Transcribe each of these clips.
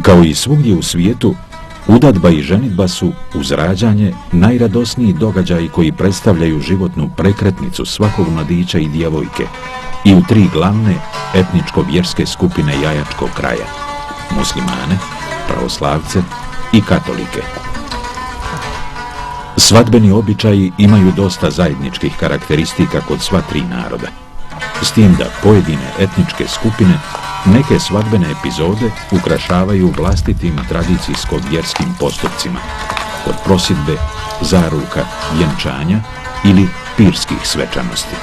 Kao i svugdje u svijetu, udadba i ženidba su, uz rađanje, najradosniji događaji koji predstavljaju životnu prekretnicu svakog mladića i djevojke i u tri glavne etničko-vjerske skupine jajačkog kraja: muslimane, pravoslavce i katolike. Svadbeni običaji imaju dosta zajedničkih karakteristika kod sva tri naroda, s tim da pojedine etničke skupine neke svadbene epizode ukrašavaju vlastitim tradicijsko-vjerskim postupcima, kod prosidbe, zaruka, vjenčanja ili pirskih svečanosti.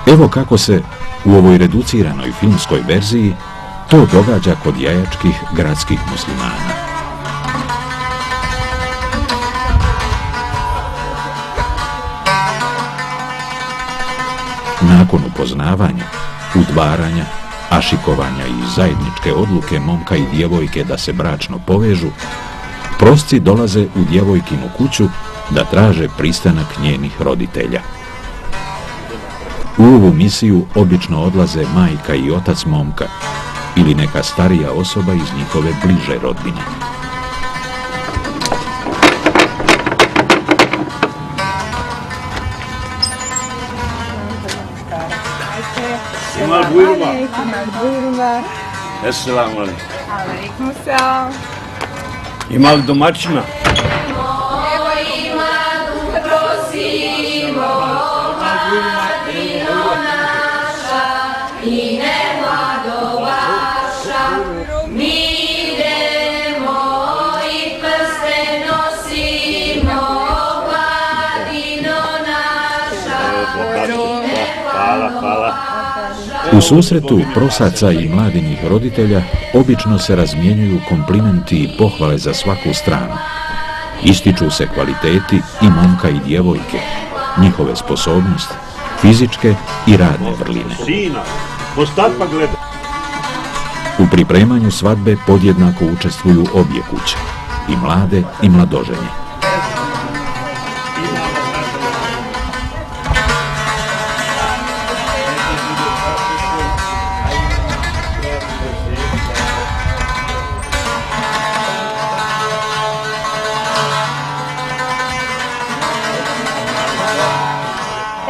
Evo kako se u ovoj reduciranoj filmskoj verziji to događa kod jajačkih gradskih muslimana. Nakon upoznavanja, udvaranja, ašikovanja i zajedničke odluke momka i djevojke da se bračno povežu, prosci dolaze u djevojkinu kuću da traže pristanak njenih roditelja. U ovu misiju obično odlaze majka i otac momka ili neka starija osoba iz njihove bliže rodbine. Imal buyurma. Esselamu alaikum. Alaikum selam. Ima li domaćina? Evo ima, prosimo, Madino naša i nevlado vaša. Mi idemo i prste nosimo, Madino naša i nevlado vaša. U susretu prosaca i mladinih roditelja obično se razmjenjuju komplimenti i pohvale za svaku stranu. Ističu se kvaliteti i momka i djevojke, njihove sposobnosti, fizičke i radne vrline. U pripremanju svadbe podjednako učestvuju obje kuće, i mlade i mladoženje.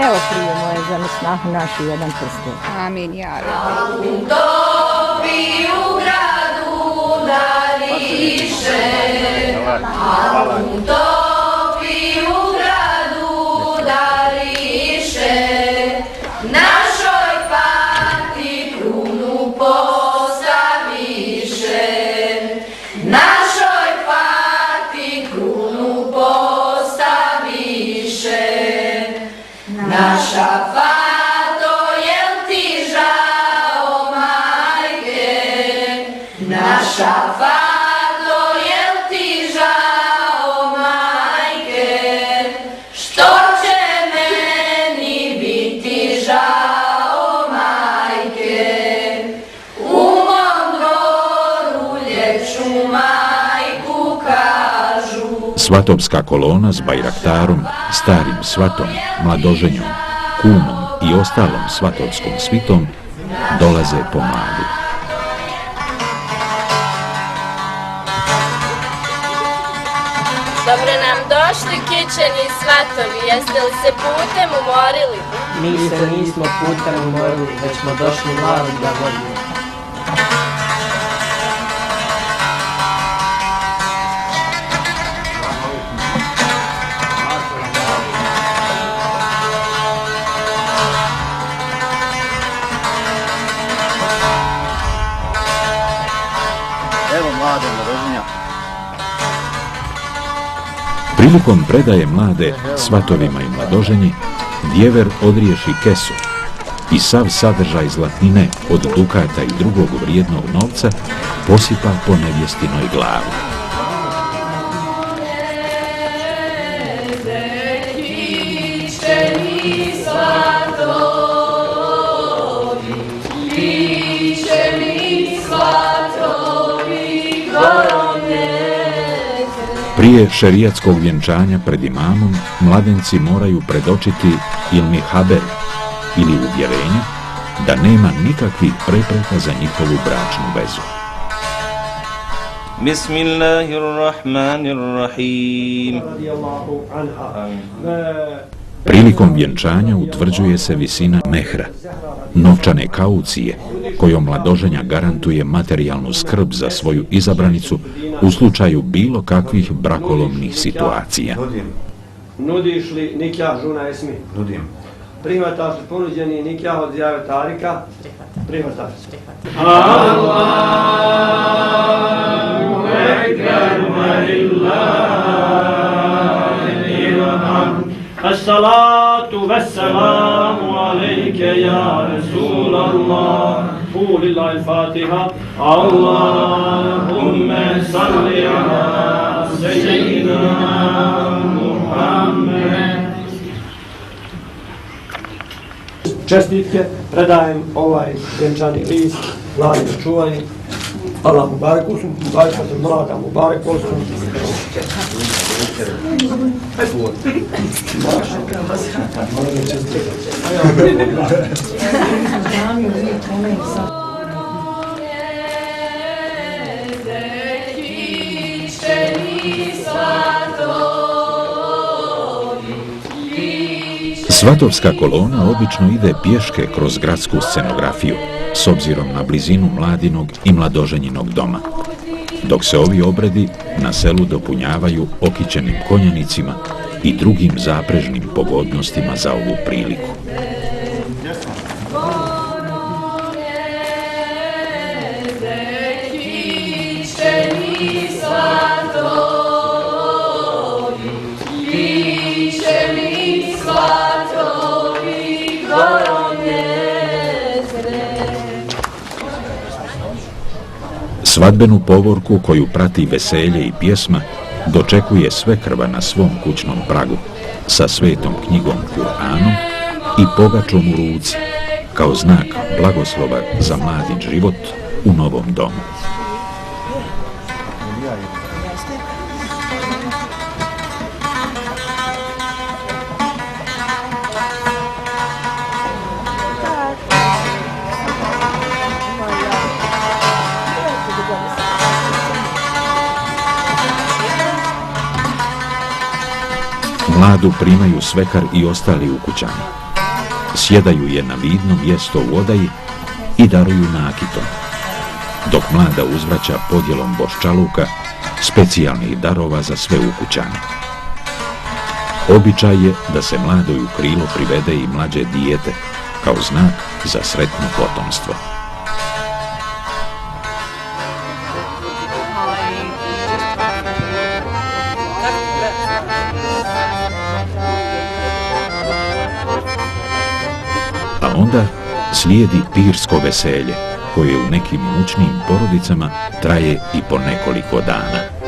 Evo prije moje za snahu naši jedan prsten. Amin, ja rabbi. Topi u gradu dariše, topi u gradu dariše, našoj pati krunu postaviše, našoj pati krunu postaviše. Naša fato, jel ti žao majke? Naša fato, jel ti žao majke? Što će meni biti žao majke? U mom dvoru ljepšu majku kažu. Svatopska kolona s bajraktarom, starim svatom, mladoženjom, kumom i ostalom svatopskom svitom dolaze po mladu. Dobro nam došli kićeni svatovi, jeste li se putem umorili? Mi se nismo putem umorili, već smo došli mladu da vodimo. Evo mlade mladoženja. Prilikom predaje mlade svatovima i mladoženji, djever odriješi kesu i sav sadržaj zlatnine od dukata i drugog vrijednog novca posipa po nevjestinoj glavi. Prije šerijatskog vjenčanja pred imamom, mladenci moraju predočiti ilmi haber ili uvjerenje da nema nikakvih prepreka za njihovu bračnu vezu. Bismillahirrahmanirrahim. Prilikom vjenčanja utvrđuje se visina mehra, novčane kaucije, kojom mladoženja garantuje materijalnu skrb za svoju izabranicu u slučaju bilo kakvih brakolomnih situacija. Nudiš li nikah žuna Esmi? Nudim. Prihvataš li ponuđeni nikah od Zjave Tarika? Prihvataš. Allahu ekber ve lillahil hamd. As-salatu vesselamu aleyke ya Resulallah. Lillahi al-Fatiha. Allahümme salli ala seyyidina Muhammed. Čestitke, predajem ovaj vjenčani list, mladi čuvani. Allah mu barek usum, bajkate mlada mu barek usum. Svatovska kolona obično ide pješke kroz gradsku scenografiju, s obzirom na blizinu mladinog i mladoženjinog doma, dok se ovi obredi na selu dopunjavaju okićenim konjanicima i drugim zaprežnim pogodnostima za ovu priliku. Svadbenu povorku koju prati veselje i pjesma dočekuje svekrva na svom kućnom pragu sa svetom knjigom Kur'anom i pogačom u ruci kao znak blagoslova za mladi život u novom domu. Mladu primaju svekar i ostali ukućani. Sjedaju je na vidno mjesto u odaji i daruju nakitom, dok mlada uzvraća podjelom boščaluka, specijalnih darova za sve ukućane. Običaj je da se mladoj u krilo privede i mlađe dijete, kao znak za sretno potomstvo. A onda slijedi pirsko veselje, koje u nekim mučnim porodicama traje i po nekoliko dana.